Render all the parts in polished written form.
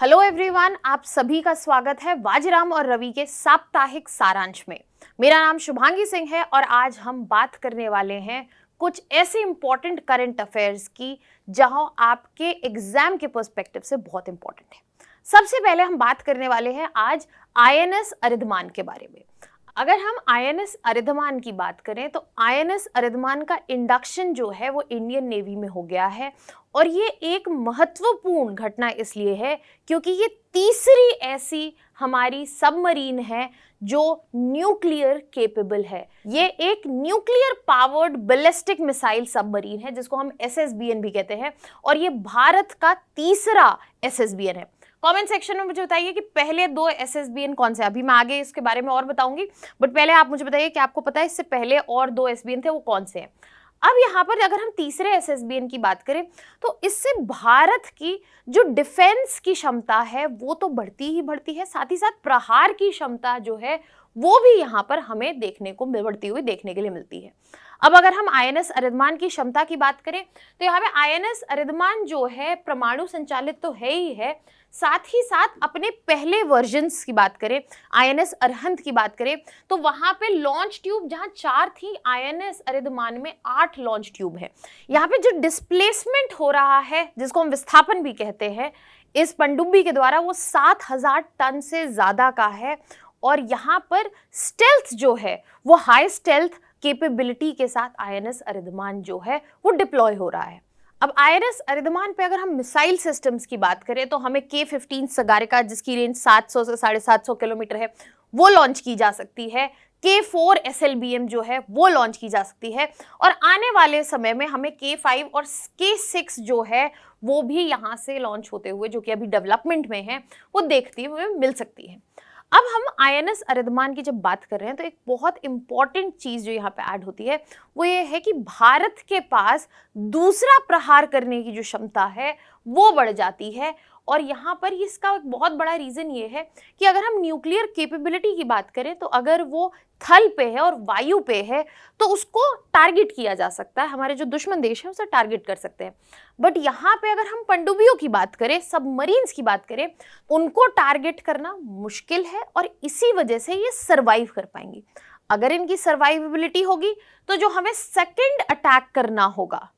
Hello everyone, आप सभी का स्वागत है वाजीराम और रवि के साप्ताहिक सारांश में। मेरा नाम शुभांगी सिंह है और आज हम बात करने वाले हैं कुछ ऐसे इंपॉर्टेंट करंट अफेयर्स की जहां आपके एग्जाम के पर्सपेक्टिव से बहुत इंपॉर्टेंट है। सबसे पहले हम बात करने वाले हैं आज आईएनएस अरिधमान के बारे में। अगर हम आईएनएस अरिधमान की बात करें तो आईएनएस अरिधमान का इंडक्शन जो है वो इंडियन नेवी में हो गया है और ये एक महत्वपूर्ण घटना इसलिए है क्योंकि ये तीसरी ऐसी हमारी सबमरीन है जो न्यूक्लियर केपेबल है। ये एक nuclear powered ballistic missile submarine है जिसको हम एसएसबीएन भी कहते हैं और ये भारत का तीसरा एसएसबीएन है। कमेंट सेक्शन में मुझे बताइए कि पहले दो एसएसबीएन कौन से। अभी मैं आगे इसके बारे में और बताऊंगी, बट पहले आप मुझे बताइए कि आपको पता है इससे पहले और दो एसबीएन थे वो कौन से हैं। अब यहाँ पर अगर हम तीसरे एसएसबीएन की बात करें तो इससे भारत की जो डिफेंस की क्षमता है वो तो बढ़ती ही बढ़ती है, साथ ही साथ प्रहार की क्षमता जो है वो भी यहाँ पर हमें देखने को बढ़ती हुई देखने के लिए मिलती है। अब अगर हम आईएनएस अरिधमान की क्षमता की बात करें तो यहाँ पे आईएनएस अरिधमान जो है परमाणु संचालित तो है ही है, साथ ही साथ अपने पहले वर्जन्स की बात करें, आईएनएस अरहंत की बात करें तो वहां पे लॉन्च ट्यूब जहां 4 थी, आईएनएस अरिधमान में 8 लॉन्च ट्यूब है। यहाँ पे जो डिस्प्लेसमेंट हो रहा है जिसको हम विस्थापन भी कहते हैं इस पनडुब्बी के द्वारा वो 7000 टन से ज्यादा का है और यहाँ पर स्टेल्थ जो है वो हाई स्टेल्थ कैपेबिलिटी के साथ आईएनएस अरिधमान जो है वो डिप्लॉय हो रहा है। अब आईएनएस अरिधमान पे अगर हम मिसाइल सिस्टम्स की बात करें तो हमें K-15 सगारिका जिसकी रेंज 700 से 750 किलोमीटर है वो लॉन्च की जा सकती है। K-4 SLBM जो है वो लॉन्च की जा सकती है और आने वाले समय में हमें K-5 और K-6 जो है वो भी यहाँ से लॉन्च होते हुए, जो कि अभी डेवलपमेंट में है, वो देखते हुए मिल सकती है। अब हम आईएनएस अरिधमान की जब बात कर रहे हैं तो एक बहुत इंपॉर्टेंट चीज जो यहाँ पे ऐड होती है वो ये है कि भारत के पास दूसरा प्रहार करने की जो क्षमता है वो बढ़ जाती है और यहाँ पर इसका एक बहुत बड़ा रीजन ये है कि अगर हम न्यूक्लियर कैपेबिलिटी की बात करें तो अगर वो थल पे है और वायु पे है तो उसको टारगेट किया जा सकता है, हमारे जो दुश्मन देश है उसे टारगेट कर सकते हैं। बट यहाँ पे अगर हम पनडुब्बियों की बात करें, सबमरीन्स की बात करें, उनको टारगेट करना मुश्किल है और इसी वजह से ये सर्वाइव कर पाएंगी। अगर इनकी सर्वाइवेबिलिटी होगी तो जो हमें सेकेंड अटैक करना होगा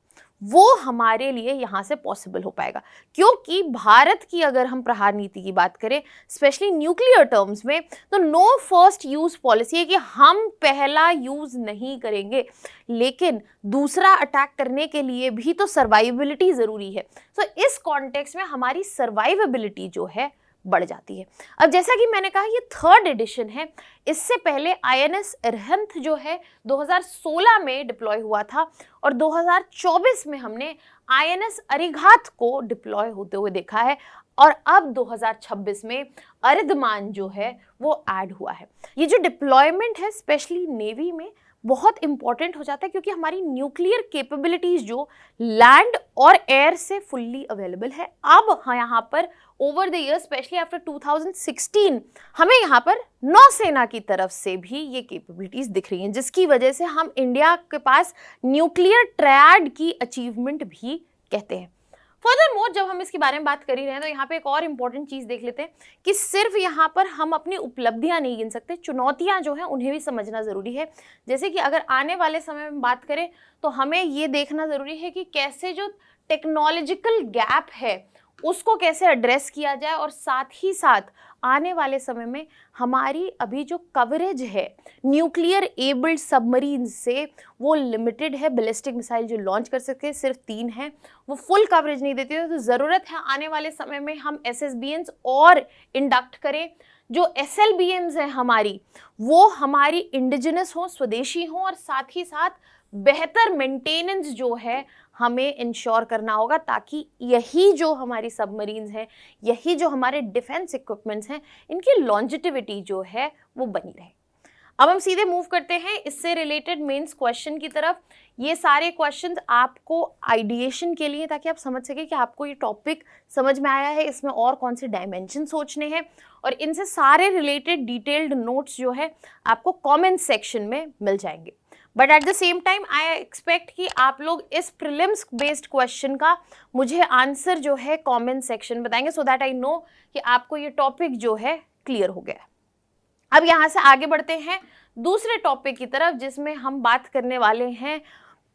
वो हमारे लिए यहाँ से पॉसिबल हो पाएगा, क्योंकि भारत की अगर हम प्रहार नीति की बात करें स्पेशली न्यूक्लियर टर्म्स में तो नो फर्स्ट यूज पॉलिसी है कि हम पहला यूज नहीं करेंगे, लेकिन दूसरा अटैक करने के लिए भी तो सर्वाइवेबिलिटी जरूरी है। तो इस कॉन्टेक्स्ट में हमारी सर्वाइवेबिलिटी जो है बढ़ जाती है। अब जैसा कि मैंने कहा ये 3rd एडिशन है, इससे पहले आईएनएस अरहंत जो है 2016 में डिप्लॉय हुआ था और 2024 में हमने आईएनएस अरिघात को डिप्लॉय होते हुए देखा है और अब 2026 में अरिधमान जो है वो ऐड हुआ है। ये जो डिप्लॉयमेंट है स्पेशली नेवी में बहुत इंपॉर्टेंट हो जाता है क्योंकि हमारी न्यूक्लियर कैपेबिलिटीज जो लैंड और एयर से फुल्ली अवेलेबल है। अब यहाँ पर over the year specially after 2016 हमें यहाँ पर नौसेना की तरफ से भी ये कैपेबिलिटीज दिख रही हैं, जिसकी वजह से हम इंडिया के पास न्यूक्लियर ट्रायड की अचीवमेंट भी कहते हैं। फर्दरमोर जब हम इसके बारे में बात कर ही रहे हैं तो यहाँ पे एक और इम्पॉर्टेंट चीज़ देख लेते हैं कि सिर्फ यहाँ पर हम अपनी उपलब्धियाँ नहीं गिन सकते, चुनौतियाँ जो हैं उन्हें भी समझना ज़रूरी है। जैसे कि अगर आने वाले समय में बात करें तो हमें ये देखना ज़रूरी है कि कैसे जो टेक्नोलॉजिकल गैप है उसको कैसे एड्रेस किया जाए और साथ ही साथ आने वाले समय में हमारी अभी जो कवरेज है न्यूक्लियर एबल्ड सबमरीन से वो लिमिटेड है। बैलिस्टिक मिसाइल जो लॉन्च कर सकते हैं सिर्फ 3 हैं, वो फुल कवरेज नहीं देती है। तो ज़रूरत है आने वाले समय में हम एसएसबीएन्स और इंडक्ट करें। जो एसएलबीएम्स हैं हमारी वो हमारी इंडिजिनस हो, स्वदेशी हो और साथ ही साथ बेहतर मेंटेनेंस जो है हमें इंश्योर करना होगा ताकि यही जो हमारी सबमरीन्स हैं, यही जो हमारे डिफेंस इक्विपमेंट्स हैं, इनकी लॉन्जिटिविटी जो है वो बनी रहे। अब हम सीधे मूव करते हैं इससे रिलेटेड मेंस क्वेश्चन की तरफ। ये सारे क्वेश्चंस आपको आइडिएशन के लिए ताकि आप समझ सके कि आपको ये टॉपिक समझ में आया है, इसमें और कौन से डायमेंशन सोचने हैं और इनसे सारे रिलेटेड डिटेल्ड नोट्स जो है आपको कमेंट सेक्शन में मिल जाएंगे। But at the same time I expect कि आप लोग इस प्रीलिम्स बेस्ड क्वेश्चन का मुझे आंसर जो है कमेंट सेक्शन बताएंगे, सो दैट आई नो कि आपको ये टॉपिक जो है क्लियर हो गया। अब यहाँ से आगे बढ़ते हैं दूसरे टॉपिक की तरफ, जिसमें हम बात करने वाले हैं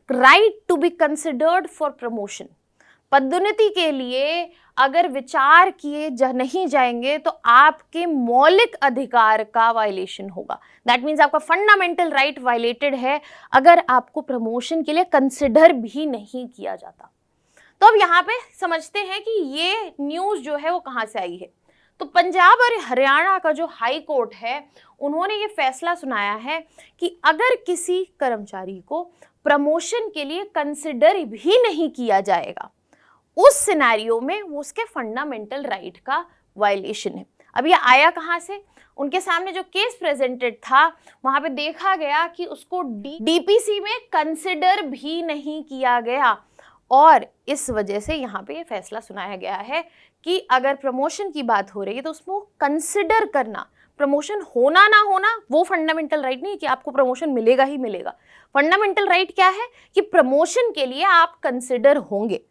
right to be considered for promotion. पदोन्नति के लिए अगर विचार किए नहीं जाएंगे तो आपके मौलिक अधिकार का वायलेशन होगा। दैट मीन्स आपका फंडामेंटल राइट वायलेटेड है अगर आपको प्रमोशन के लिए कंसिडर भी नहीं किया जाता। तो अब यहाँ पे समझते हैं कि ये न्यूज़ जो है वो कहाँ से आई है। तो पंजाब और हरियाणा का जो हाई कोर्ट है, उन्होंने ये फैसला सुनाया है कि अगर किसी कर्मचारी को प्रमोशन के लिए कंसिडर भी नहीं किया जाएगा, उस सिनेरियो में वो उसके फंडामेंटल राइट का वायलेशन है। अब ये आया कहाँ से? उनके सामने जो केस प्रेजेंटेड था वहां पे देखा गया कि उसको डीपीसी में कंसिडर भी नहीं किया गया, और इस वजह से यहाँ पे ये फैसला सुनाया गया है कि अगर प्रमोशन की बात हो रही है तो उसमें कंसिडर करना, प्रमोशन होना ना होना वो फंडामेंटल राइट नहीं है कि आपको प्रमोशन मिलेगा ही मिलेगा। फंडामेंटल राइट क्या है कि प्रमोशन के लिए आप कंसिडर होंगे।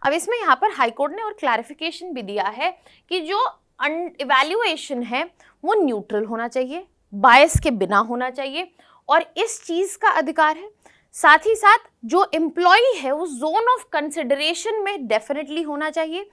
अब इसमें यहाँ पर हाईकोर्ट ने और क्लैरिफिकेशन भी दिया है कि जो इवैल्यूएशन है वो न्यूट्रल होना चाहिए, बायस के बिना होना चाहिए, और इस चीज का अधिकार है। साथ ही साथ जो एम्प्लॉय है वो जोन ऑफ कंसिडरेशन में डेफिनेटली होना चाहिए।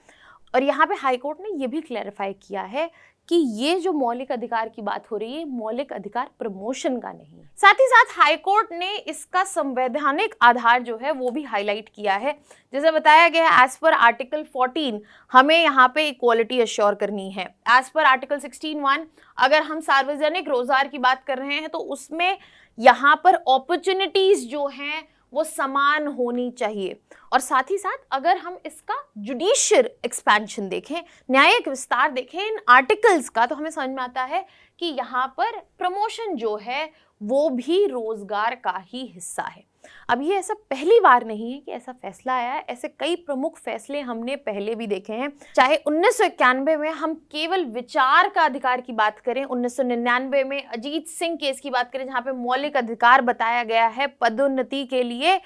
और यहाँ पे हाईकोर्ट ने ये भी क्लैरिफाई किया है कि ये जो मौलिक अधिकार की बात हो रही है, मौलिक अधिकार प्रमोशन का नहीं है। साथ ही साथ हाईकोर्ट ने इसका संवैधानिक आधार जो है वो भी हाईलाइट किया है। जैसे बताया गया एज पर आर्टिकल 14 हमें यहाँ पे इक्वालिटी अश्योर करनी है। एज पर आर्टिकल 16(1) अगर हम सार्वजनिक रोजगार की बात कर रहे हैं तो उसमें यहाँ पर अपॉर्चुनिटीज जो हैं वो समान होनी चाहिए। और साथ ही साथ अगर हम इसका जुडिशियल एक्सपेंशन देखें, न्यायिक विस्तार देखें इन आर्टिकल्स का, तो हमें समझ में आता है कि यहाँ पर प्रमोशन जो है वो भी रोजगार का ही हिस्सा है। अब ये ऐसा पहली बार नहीं है कि ऐसा फैसला आया है, ऐसे कई प्रमुख फैसले हमने पहले भी देखे हैं। चाहे 1991 में हम केवल विचार का अधिकार की बात करें, 1999 में अजीत सिंह केस की बात करें जहां पे मौलिक अधिकार बताया गया है पदोन्नति के लिए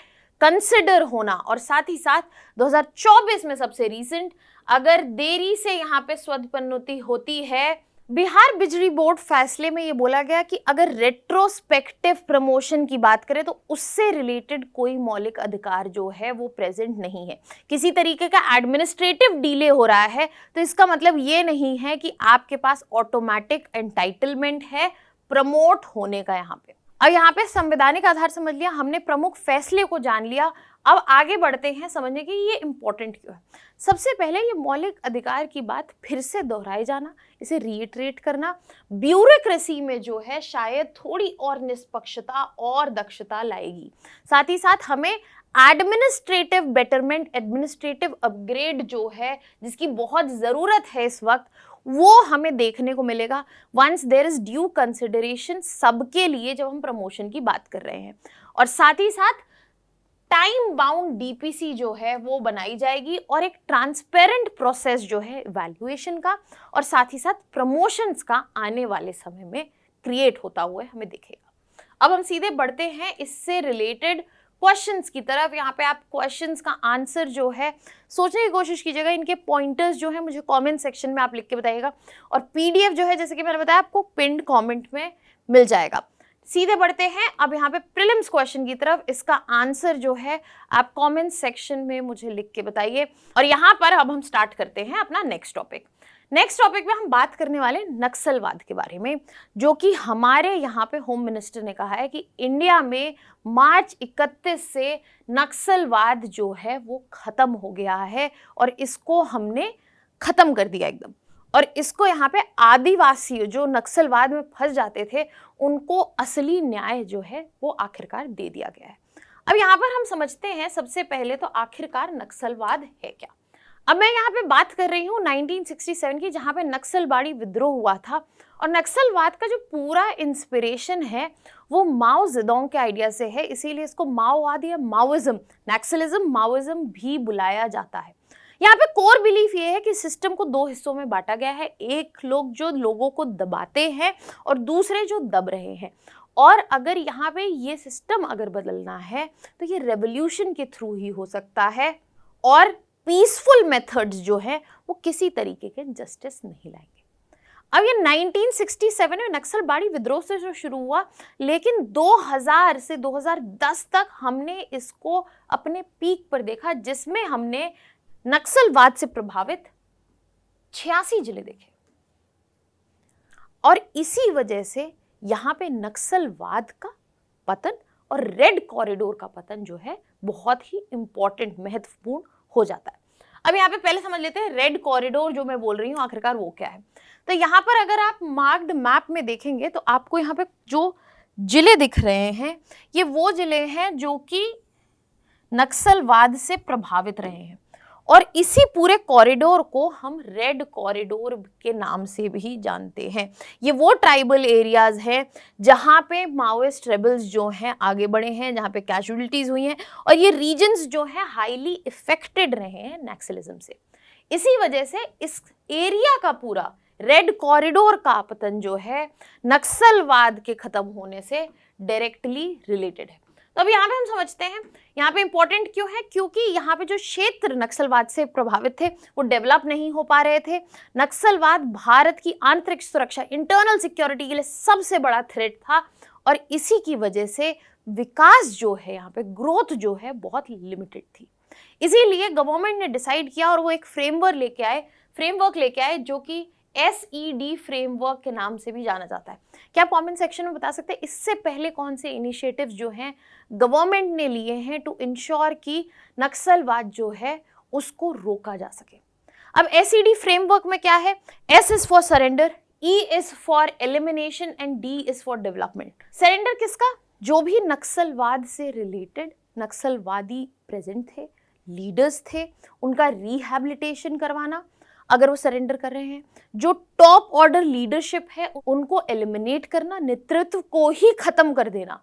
कंसिडर होना, और साथ ही साथ 2024 में सबसे रीसेंट अगर देरी से यहाँ पे स्वपदोन्नति होती है, बिहार बिजली बोर्ड फैसले में ये बोला गया कि अगर रेट्रोस्पेक्टिव प्रमोशन की बात करें तो उससे रिलेटेड कोई मौलिक अधिकार जो है वो प्रेजेंट नहीं है। किसी तरीके का एडमिनिस्ट्रेटिव डिले हो रहा है तो इसका मतलब ये नहीं है कि आपके पास ऑटोमेटिक एंटाइटलमेंट है प्रमोट होने का। यहाँ पे अब यहाँ पे संवैधानिक आधार समझ लिया हमने, प्रमुख फैसले को जान लिया। अब आगे बढ़ते हैं समझने कि ये इंपॉर्टेंट क्यों है। सबसे पहले ये मौलिक अधिकार की बात फिर से दोहराए जाना, इसे रीइटरेट करना ब्यूरोक्रेसी में जो है शायद थोड़ी और निष्पक्षता और दक्षता लाएगी। साथ ही साथ हमें एडमिनिस्ट्रेटिव बेटरमेंट, एडमिनिस्ट्रेटिव अपग्रेड जो है जिसकी बहुत ज़रूरत है इस वक्त, वो हमें देखने को मिलेगा once there is due consideration सबके लिए जब हम प्रमोशन की बात कर रहे हैं। और साथ ही साथ टाइम बाउंड डीपीसी जो है वो बनाई जाएगी और एक ट्रांसपेरेंट प्रोसेस जो है इवैल्यूएशन का और साथ ही साथ प्रमोशंस का आने वाले समय में क्रिएट होता हुआ हमें दिखेगा। अब हम सीधे बढ़ते हैं इससे रिलेटेड क्वेश्चंस की तरफ। यहाँ पे आप क्वेश्चंस का आंसर जो है सोचने की कोशिश कीजिएगा, इनके पॉइंटर्स जो है मुझे कमेंट सेक्शन में आप लिख के बताइएगा, और पीडीएफ जो है जैसे कि मैंने बताया आपको पिन्ड कमेंट में मिल जाएगा। सीधे बढ़ते हैं अब यहाँ पे प्रीलिम्स क्वेश्चन की तरफ। इसका आंसर जो है आप कमेंट सेक्शन में मुझे लिख के बताइए। और यहाँ पर अब हम स्टार्ट करते हैं अपना नेक्स्ट टॉपिक। नेक्स्ट टॉपिक में हम बात करने वाले नक्सलवाद के बारे में, जो कि हमारे यहाँ पे होम मिनिस्टर ने कहा है कि इंडिया में मार्च 31 से नक्सलवाद जो है वो खत्म हो गया है और इसको हमने खत्म कर दिया एकदम। और इसको यहाँ पे आदिवासी जो नक्सलवाद में फंस जाते थे उनको असली न्याय जो है वो आखिरकार दे दिया गया है। अब यहाँ पर हम समझते हैं सबसे पहले तो आखिरकार नक्सलवाद है क्या। अब मैं यहाँ पे बात कर रही हूँ 1967 की, जहाँ पे नक्सलबाड़ी विद्रोह हुआ था। और नक्सलवाद का जो पूरा इंस्पिरेशन है वो माओ जेडोंग के आइडिया से है, इसीलिए इसको माओवाद या माओइज्म, नक्सलिज्म माओइज्म भी बुलाया जाता है। यहाँ पे कोर बिलीफ ये है कि सिस्टम को दो हिस्सों में बांटा गया है, एक लोग जो लोगों को दबाते हैं और दूसरे जो दब रहे हैं। और अगर यहाँ पे ये सिस्टम अगर बदलना है तो ये रेवोल्यूशन के थ्रू ही हो सकता है, और पीसफुल मेथड्स जो है वो किसी तरीके के जस्टिस नहीं लाएंगे। अब ये 1967 में नक्सलबाड़ी विद्रोह से जो शुरू हुआ, लेकिन 2000 से 2010 तक हमने इसको अपने पीक पर देखा, जिसमें हमने नक्सलवाद से प्रभावित 86 जिले देखे। और इसी वजह से यहाँ पे नक्सलवाद का पतन और रेड कॉरिडोर का पतन जो है बहुत ही इंपॉर्टेंट, महत्वपूर्ण हो जाता है। अब यहाँ पे पहले समझ लेते हैं रेड कॉरिडोर जो मैं बोल रही हूँ आखिरकार वो क्या है। तो यहाँ पर अगर आप मार्क्ड मैप में देखेंगे तो आपको यहाँ पे जो जिले दिख रहे हैं ये वो जिले हैं जो कि नक्सलवाद से प्रभावित रहे हैं, और इसी पूरे कॉरिडोर को हम रेड कॉरिडोर के नाम से भी जानते हैं। ये वो ट्राइबल एरियाज हैं जहाँ पे माओइस्ट रेबल्स जो हैं आगे बढ़े हैं, जहाँ पे कैजुअलिटीज़ हुई हैं, और ये रीजन्स जो हैं हाईली इफेक्टेड रहे हैं नक्सलिज्म से। इसी वजह से इस एरिया का पूरा रेड कॉरिडोर का पतन जो है नक्सलवाद के ख़त्म होने से डायरेक्टली रिलेटेड है। तो अब यहाँ पे हम समझते हैं यहाँ पे इंपॉर्टेंट क्यों है, क्योंकि यहाँ पे जो क्षेत्र नक्सलवाद से प्रभावित थे वो डेवलप नहीं हो पा रहे थे। नक्सलवाद भारत की आंतरिक सुरक्षा, इंटरनल सिक्योरिटी के लिए सबसे बड़ा थ्रेट था, और इसी की वजह से विकास जो है यहाँ पे ग्रोथ जो है बहुत लिमिटेड थी। इसीलिए गवर्नमेंट ने डिसाइड किया और वो एक फ्रेमवर्क लेके आए जो कि SED फ्रेमवर्क के नाम से भी जाना जाता है। क्या आप कमेंट सेक्शन में बता सकते हैं इससे पहले कौन से इनिशिएटिव्स जो हैं गवर्नमेंट ने लिए हैं टू इंश्योर कि नक्सलवाद जो है उसको रोका जा सके। अब SED फ्रेमवर्क में क्या है? S is for surrender, E is for elimination and D is for development. Surrender किसका? जो भी नक्सलवाद से रिलेटेड नक्सलवादी प्रेजेंट थे, लीडर्स थे, उनका रिहैबिलिटेशन करवाना अगर वो सरेंडर कर रहे हैं। जो टॉप ऑर्डर लीडरशिप है उनको एलिमिनेट करना, नेतृत्व को ही खत्म कर देना,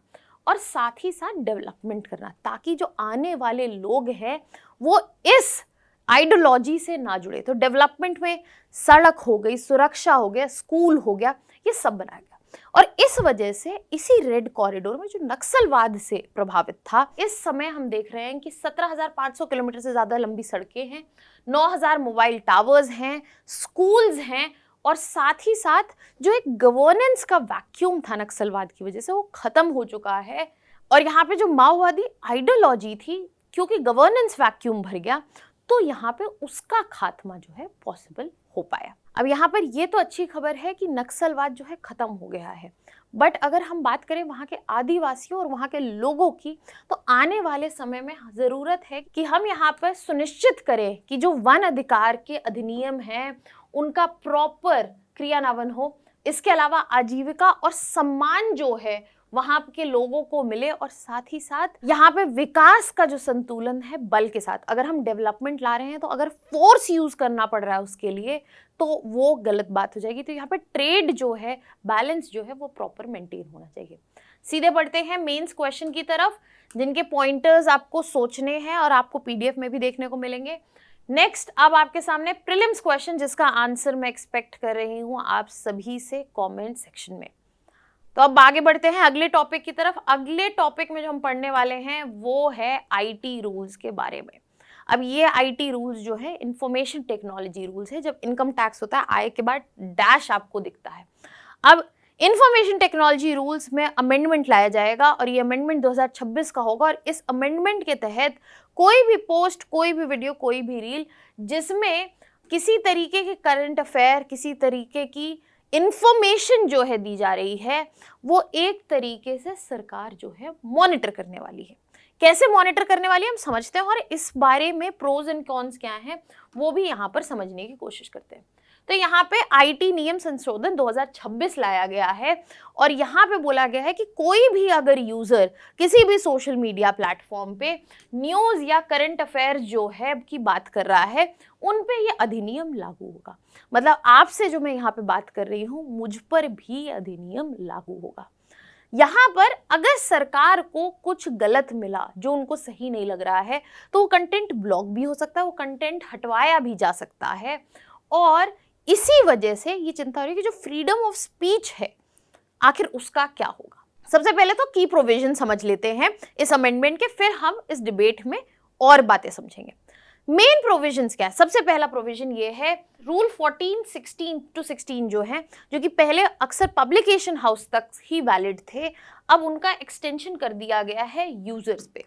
और साथ ही साथ डेवलपमेंट करना, ताकि जो आने वाले लोग हैं वो इस आइडियोलॉजी से ना जुड़े। तो डेवलपमेंट में सड़क हो गई, सुरक्षा हो गया, स्कूल हो गया, ये सब बनाया गया। और इस वजह से इसी रेड कॉरिडोर में जो नक्सलवाद से प्रभावित था, इस समय हम देख रहे हैं कि 17,500 किलोमीटर से ज़्यादा लंबी सड़कें हैं, 9,000 मोबाइल टावर्स हैं, स्कूल्स हैं, और साथ ही साथ जो एक गवर्नेंस का वैक्यूम था नक्सलवाद की वजह से वो ख़त्म हो चुका है। और यहाँ पे जो माओवादी आइडियोलॉजी थी, क्योंकि गवर्नेंस वैक्यूम भर गया, तो यहाँ पे उसका खात्मा जो है पॉसिबल हो पाया। अब यहाँ पर ये तो अच्छी खबर है कि नक्सलवाद जो है ख़त्म हो गया है, बट अगर हम बात करें वहाँ के आदिवासियों और वहाँ के लोगों की, तो आने वाले समय में ज़रूरत है कि हम यहाँ पर सुनिश्चित करें कि जो वन अधिकार के अधिनियम हैं उनका प्रॉपर क्रियान्वयन हो। इसके अलावा आजीविका और सम्मान जो है वहाँ के लोगों को मिले, और साथ ही साथ यहाँ पे विकास का जो संतुलन है बल के साथ। अगर हम डेवलपमेंट ला रहे हैं तो अगर फोर्स यूज़ करना पड़ रहा है उसके लिए, तो वो गलत बात हो जाएगी। तो यहाँ पे ट्रेड जो है, बैलेंस जो है वो प्रॉपर मेंटेन होना चाहिए। सीधे बढ़ते हैं मेंस क्वेश्चन की तरफ, जिनके पॉइंटर्स आपको सोचने हैं और आपको PDF में भी देखने को मिलेंगे। नेक्स्ट अब आपके सामने प्रीलिम्स क्वेश्चन, जिसका आंसर मैं एक्सपेक्ट कर रही हूँ आप सभी से कॉमेंट सेक्शन में। तो अब आगे बढ़ते हैं अगले टॉपिक की तरफ। अगले टॉपिक में जो हम पढ़ने वाले हैं वो है IT रूल्स के बारे में। अब ये IT रूल्स जो है इंफॉर्मेशन टेक्नोलॉजी रूल्स है। जब इनकम टैक्स होता है, आय के बाद डैश आपको दिखता है। अब इंफॉर्मेशन टेक्नोलॉजी रूल्स में अमेंडमेंट लाया जाएगा, और ये अमेंडमेंट 2026 का होगा। और इस अमेंडमेंट के तहत कोई भी पोस्ट, कोई भी वीडियो, कोई भी रील जिसमें किसी तरीके के करंट अफेयर, किसी तरीके की इंफॉर्मेशन जो है दी जा रही है, वो एक तरीके से सरकार जो है मॉनिटर करने वाली है। कैसे मॉनिटर करने वाली है हम समझते हैं, और इस बारे में प्रोज एंड कॉन्स क्या हैं वो भी यहाँ पर समझने की कोशिश करते हैं। तो यहाँ पे IT नियम संशोधन 2026 लाया गया है, और यहाँ पे बोला गया है कि कोई भी अगर यूज़र किसी भी सोशल मीडिया प्लेटफॉर्म पे न्यूज़ या करंट अफेयर जो है की बात कर रहा है, उन पे ये अधिनियम लागू होगा। मतलब आपसे जो मैं यहाँ पे बात कर रही हूँ, मुझ पर भी अधिनियम लागू होगा। यहाँ पर अगर सरकार को कुछ गलत मिला, जो उनको सही नहीं लग रहा है, तो वो कंटेंट ब्लॉक भी हो सकता है, वो कंटेंट हटवाया भी जा सकता है। और इसी वजह से ये चिंता हो रही है कि जो फ्रीडम ऑफ स्पीच है, आखिर उसका क्या होगा। सबसे पहले तो की प्रोविजन समझ लेते हैं इस अमेंडमेंट के, फिर हम इस डिबेट में और बातें समझेंगे। मेन प्रोविजंस क्या है? सबसे पहला प्रोविजन ये है रूल 14, 16 टू 16 जो है, जो कि पहले अक्सर पब्लिकेशन हाउस तक ही वैलिड थे, अब उनका एक्सटेंशन कर दिया गया है यूजर्स पे।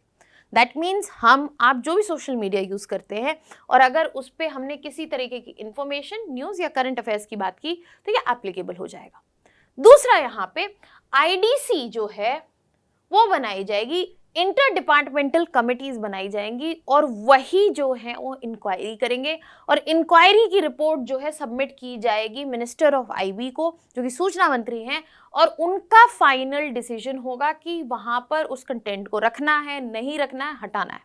दैट मीन्स आप जो भी सोशल मीडिया यूज करते हैं और अगर उस पर हमने किसी तरीके की इंफॉर्मेशन, न्यूज या करंट अफेयर्स की बात की तो ये एप्लीकेबल हो जाएगा। दूसरा, यहाँ पे आईडीसी जो है वो बनाई जाएगी, इंटर डिपार्टमेंटल कमिटीज बनाई जाएंगी और वही जो है वो इंक्वायरी करेंगे और इंक्वायरी की रिपोर्ट जो है सबमिट की जाएगी मिनिस्टर ऑफ आईबी को, जो कि सूचना मंत्री हैं, और उनका फाइनल डिसीजन होगा कि वहां पर उस कंटेंट को रखना है, नहीं रखना है, हटाना है।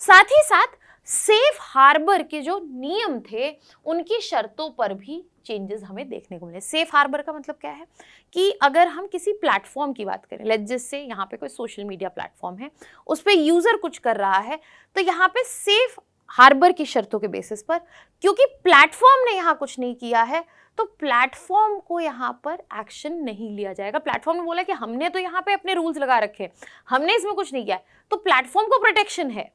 साथ ही साथ सेफ हार्बर के जो नियम थे उनकी शर्तों पर भी चेंजेस हमें देखने को मिले। सेफ हार्बर का मतलब क्या है कि अगर हम किसी प्लेटफॉर्म की बात करें, लेट्स जैसे यहाँ पे कोई सोशल मीडिया प्लेटफॉर्म है, उस पर यूजर कुछ कर रहा है, तो यहाँ पे सेफ हार्बर की शर्तों के बेसिस पर, क्योंकि प्लेटफॉर्म ने यहाँ कुछ नहीं किया है तो प्लेटफॉर्म को यहाँ पर एक्शन नहीं लिया जाएगा। प्लेटफॉर्म ने बोला कि हमने तो यहाँ पे अपने रूल्स लगा रखे, हमने इसमें कुछ नहीं किया, तो प्लेटफॉर्म को प्रोटेक्शन है।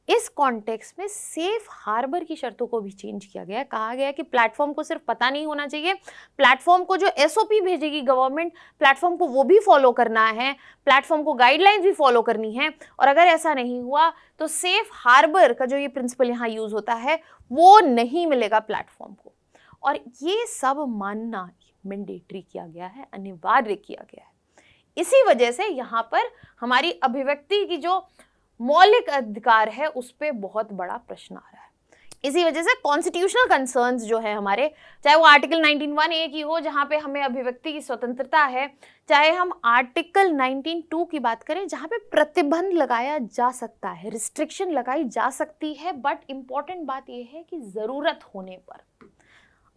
इस कॉन्टेक्स्ट में सेफ हार्बर की शर्तों को भी चेंज किया गया है। कहा गया है कि प्लेटफॉर्म को सिर्फ पता नहीं होना चाहिए, प्लेटफॉर्म को जो एसओपी भेजेगी गवर्नमेंट, प्लेटफॉर्म को वो भी फॉलो करना है, प्लेटफॉर्म को गाइडलाइंस भी फॉलो करनी है, और अगर ऐसा नहीं हुआ तो सेफ हार्बर का जो ये प्रिंसिपल यहाँ यूज होता है वो नहीं मिलेगा प्लेटफॉर्म को। और ये सब मानना मैंडेटरी किया गया है, अनिवार्य किया गया है। इसी वजह से यहाँ पर हमारी अभिव्यक्ति की जो मौलिक अधिकार है उस पर बहुत बड़ा प्रश्न आ रहा है। इसी वजह से कॉन्स्टिट्यूशनल कंसर्न्स जो है हमारे, चाहे वो आर्टिकल 19(1)(a) की हो जहां पे हमें अभिव्यक्ति की स्वतंत्रता है, चाहे हम आर्टिकल 19(2) की बात करें जहां पे प्रतिबंध लगाया जा सकता है, रिस्ट्रिक्शन लगाई जा सकती है, बट इंपॉर्टेंट बात यह है कि जरूरत होने पर।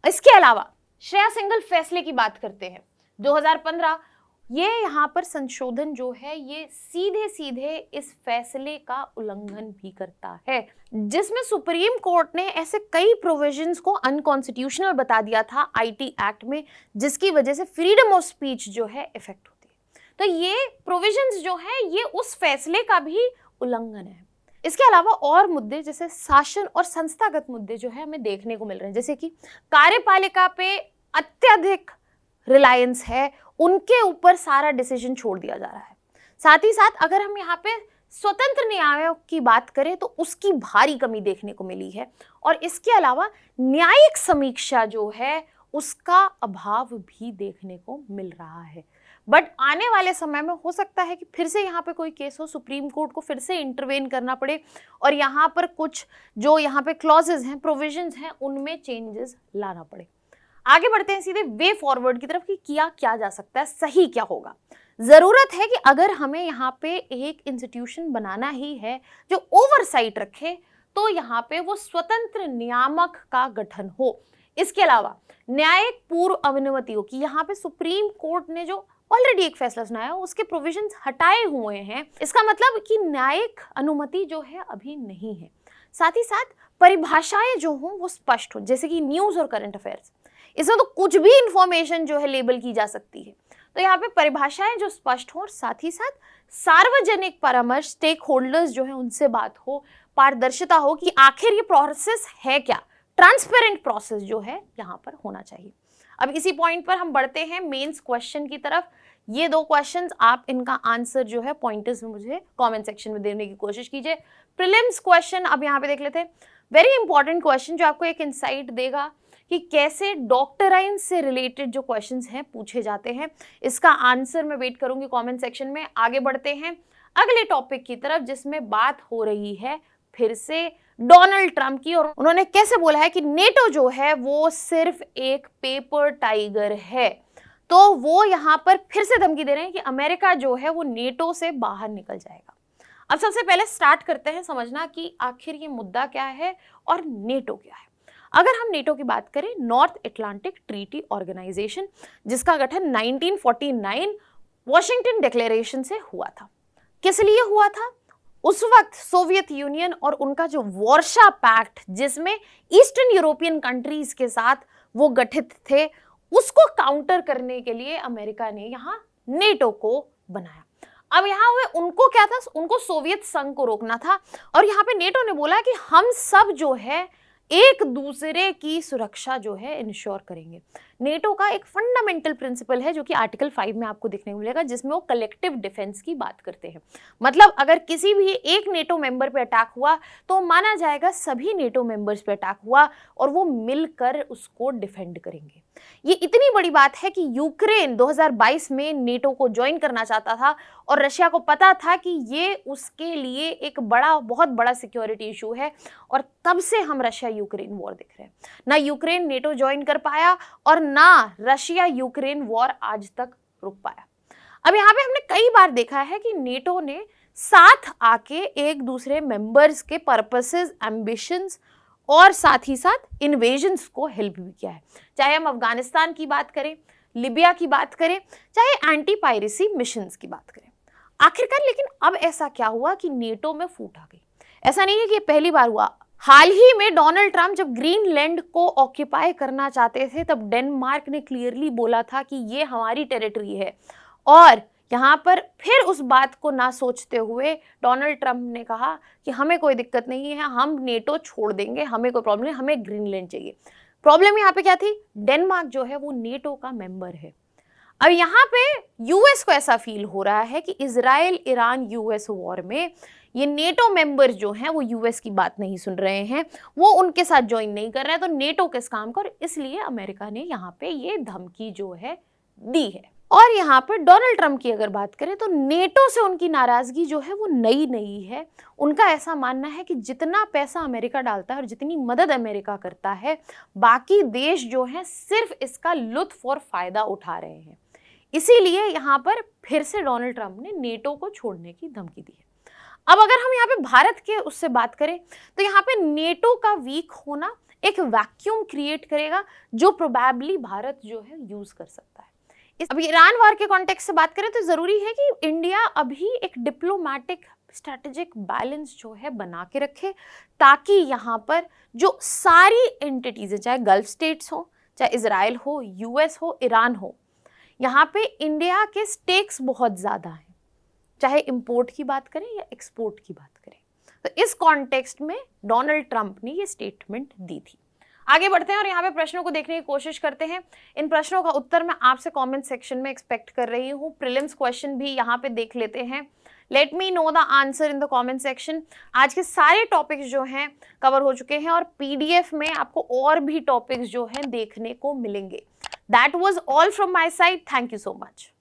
इसके अलावा श्रेया सिंघल फैसले की बात करते हैं 2015, ये यहाँ पर संशोधन जो है ये सीधे सीधे इस फैसले का उल्लंघन भी करता है, जिसमें सुप्रीम कोर्ट ने ऐसे कई प्रोविजंस को अनकॉन्स्टिट्यूशनल बता दिया था आईटी एक्ट में, जिसकी वजह से फ्रीडम ऑफ स्पीच जो है इफेक्ट होती है। तो ये प्रोविजंस जो है ये उस फैसले का भी उल्लंघन है। इसके अलावा और मुद्दे जैसे शासन और संस्थागत मुद्दे जो है हमें देखने को मिल रहे हैं, जैसे कि कार्यपालिका पे अत्यधिक रिलायंस है, उनके ऊपर सारा डिसीजन छोड़ दिया जा रहा है। साथ ही साथ अगर हम यहाँ पे स्वतंत्र न्यायों की बात करें तो उसकी भारी कमी देखने को मिली है, और इसके अलावा न्यायिक समीक्षा जो है उसका अभाव भी देखने को मिल रहा है। बट आने वाले समय में हो सकता है कि फिर से यहाँ पे कोई केस हो, सुप्रीम कोर्ट को फिर से इंटरवेन करना पड़े और यहाँ पर कुछ जो यहाँ पे क्लॉजेज हैं, प्रोविजंस हैं, उनमें चेंजेस लाना पड़े। आगे बढ़ते हैं सीधे वे फॉरवर्ड की तरफ कि किया क्या जा सकता है, सही क्या होगा। जरूरत है कि अगर हमें यहाँ पे एक इंस्टीट्यूशन बनाना ही है जो ओवरसाइट रखे, तो यहाँ पे वो स्वतंत्र नियामक का गठन हो। इसके अलावा न्यायिक पूर्व अनुमतियों की, यहाँ पे सुप्रीम कोर्ट ने जो ऑलरेडी एक फैसला सुनाया उसके प्रोविजंस हटाए हुए हैं, इसका मतलब कि न्यायिक अनुमति जो है अभी नहीं है। साथ ही साथ परिभाषाएं जो हों वो स्पष्ट हो, जैसे कि न्यूज और करंट अफेयर्स, इसमें तो कुछ भी इंफॉर्मेशन जो है लेबल की जा सकती है, तो यहाँ पे परिभाषाएं जो स्पष्ट हो, और साथ ही साथ सार्वजनिक परामर्श, स्टेक होल्डर्स जो है उनसे बात हो, पारदर्शिता हो कि आखिर ये प्रोसेस है क्या, ट्रांसपेरेंट प्रोसेस जो है यहाँ पर होना चाहिए। अब इसी पॉइंट पर हम बढ़ते हैं मेंस क्वेश्चन की तरफ। ये दो क्वेश्चंस, आप इनका आंसर जो है पॉइंटर्स में मुझे कमेंट सेक्शन में देने की कोशिश कीजिए। प्रीलिम्स क्वेश्चन अब यहाँ पे देख लेते हैं, वेरी इंपॉर्टेंट क्वेश्चन जो आपको एक इंसाइट देगा कि कैसे डॉक्टराइन से रिलेटेड जो क्वेश्चंस हैं पूछे जाते हैं। इसका आंसर मैं वेट करूंगी कमेंट सेक्शन में। आगे बढ़ते हैं अगले टॉपिक की तरफ, जिसमें बात हो रही है फिर से डोनाल्ड ट्रंप की, और उन्होंने कैसे बोला है कि नेटो जो है वो सिर्फ एक पेपर टाइगर है। तो वो यहाँ पर फिर से धमकी दे रहे हैं कि अमेरिका जो है वो नेटो से बाहर निकल जाएगा। अब सबसे पहले स्टार्ट करते हैं समझना कि आखिर ये मुद्दा क्या है और नेटो क्या है। अगर हम नेटो की बात करें, नॉर्थ अटलांटिक ट्रीटी ऑर्गेनाइजेशन, जिसका गठन 1949 वॉशिंगटन डिक्लेरेशन से हुआ था। किस लिए हुआ था? उस वक्त सोवियत यूनियन और उनका जो वार्शा पैक्ट, जिसमें ईस्टर्न यूरोपियन कंट्रीज के साथ वो गठित थे, उसको काउंटर करने के लिए अमेरिका ने यहाँ नेटो को बनाया। अब यहाँ हुए उनको क्या था, उनको सोवियत संघ को रोकना था, और यहाँ पे नेटो ने बोला कि हम सब जो है एक दूसरे की सुरक्षा जो है इंश्योर करेंगे। नेटो का एक फंडामेंटल प्रिंसिपल है जो कि आर्टिकल 5 में आपको देखने को मिलेगा, जिसमें वो कलेक्टिव डिफेंस की बात करते हैं। मतलब अगर किसी भी एक नेटो मेंबर पे अटैक हुआ तो माना जाएगा सभी नेटो मेंबर्स पे अटैक हुआ और वो मिलकर उसको डिफेंड करेंगे। ये इतनी बड़ी बात है कि यूक्रेन 2022 में नेटो को ज्वाइन करना चाहता था और रशिया को पता था कि ये उसके लिए एक बहुत बड़ा सिक्योरिटी इशू है, और तब से हम रशिया यूक्रेन वॉर देख रहे हैं। ना यूक्रेन नेटो ज्वाइन कर पाया और ना रशिया यूक्रेन वॉर आज तक रुक पाया। अब यहाँ पे हमने कई बार देखा है कि नेटो ने साथ आके एक दूसरे मेंबर्स के पर्पसेस, एम्बिशंस और साथ ही साथ इन्वेजन्स को हेल्प भी किया है। चाहे हम अफगानिस्तान की बात करें, लिबिया की बात करें, चाहे एंटी पायरेसी मिशंस की बात करें। आखिरकार लेकिन अब ऐसा क्या हुआ कि नेटो में फूट आ गई? ऐसा नहीं है कि ये पहली बार हुआ। हाल ही में डोनाल्ड ट्रंप जब ग्रीनलैंड को ऑक्यूपाई करना चाहते थे, तब डेनमार्क ने क्लियरली बोला था कि ये हमारी टेरिटरी है, और यहाँ पर फिर उस बात को ना सोचते हुए डोनाल्ड ट्रंप ने कहा कि हमें कोई दिक्कत नहीं है, हम नेटो छोड़ देंगे, हमें कोई प्रॉब्लम नहीं, हमें ग्रीनलैंड चाहिए। प्रॉब्लम यहाँ पे क्या थी? डेनमार्क जो है वो नेटो का मेंबर है। अब यहाँ पे यूएस को ऐसा फील हो रहा है कि इजराइल ईरान यूएस वॉर में ये नेटो मेंबर्स जो हैं वो यूएस की बात नहीं सुन रहे हैं, वो उनके साथ ज्वाइन नहीं कर रहे हैं, तो नेटो किस काम का, और इसलिए अमेरिका ने यहाँ पे ये धमकी जो है दी है। और यहाँ पर डोनाल्ड ट्रंप की अगर बात करें तो नेटो से उनकी नाराजगी जो है वो नई नहीं है। उनका ऐसा मानना है कि जितना पैसा अमेरिका डालता है और जितनी मदद अमेरिका करता है, बाकी देश जो हैं सिर्फ इसका लुत्फ और फायदा उठा रहे हैं। इसीलिए यहाँ पर फिर से डोनाल्ड ट्रंप ने नेटो को छोड़ने की धमकी दी है। अब अगर हम यहाँ पे भारत के उससे बात करें तो यहाँ पे नेटो का वीक होना एक वैक्यूम क्रिएट करेगा जो प्रोबेबली भारत जो है यूज कर सकता है। अभी ईरान वार के कॉन्टेक्स्ट से बात करें तो जरूरी है कि इंडिया अभी एक डिप्लोमेटिक स्ट्रेटेजिक बैलेंस जो है बना के रखे, ताकि यहाँ पर जो सारी एंटिटीज, चाहे गल्फ स्टेट्स हो, चाहे इजराइल हो, यूएस हो, ईरान हो, यहाँ पे इंडिया के स्टेक्स बहुत ज़्यादा हैं, चाहे इंपोर्ट की बात करें या एक्सपोर्ट की बात करें। तो इस कॉन्टेक्स्ट में डोनाल्ड ट्रंप ने ये स्टेटमेंट दी थी। आगे बढ़ते हैं और यहाँ पे प्रश्नों को देखने की कोशिश करते हैं। इन प्रश्नों का उत्तर मैं आपसे कमेंट सेक्शन में एक्सपेक्ट कर रही हूँ। प्रीलिम्स क्वेश्चन भी यहाँ पे देख लेते हैं। Let me know the answer in the comment section. आज के सारे टॉपिक्स जो हैं कवर हो चुके हैं और पीडीएफ में आपको और भी टॉपिक्स जो हैं देखने को मिलेंगे। That was all from my side. Thank you so much.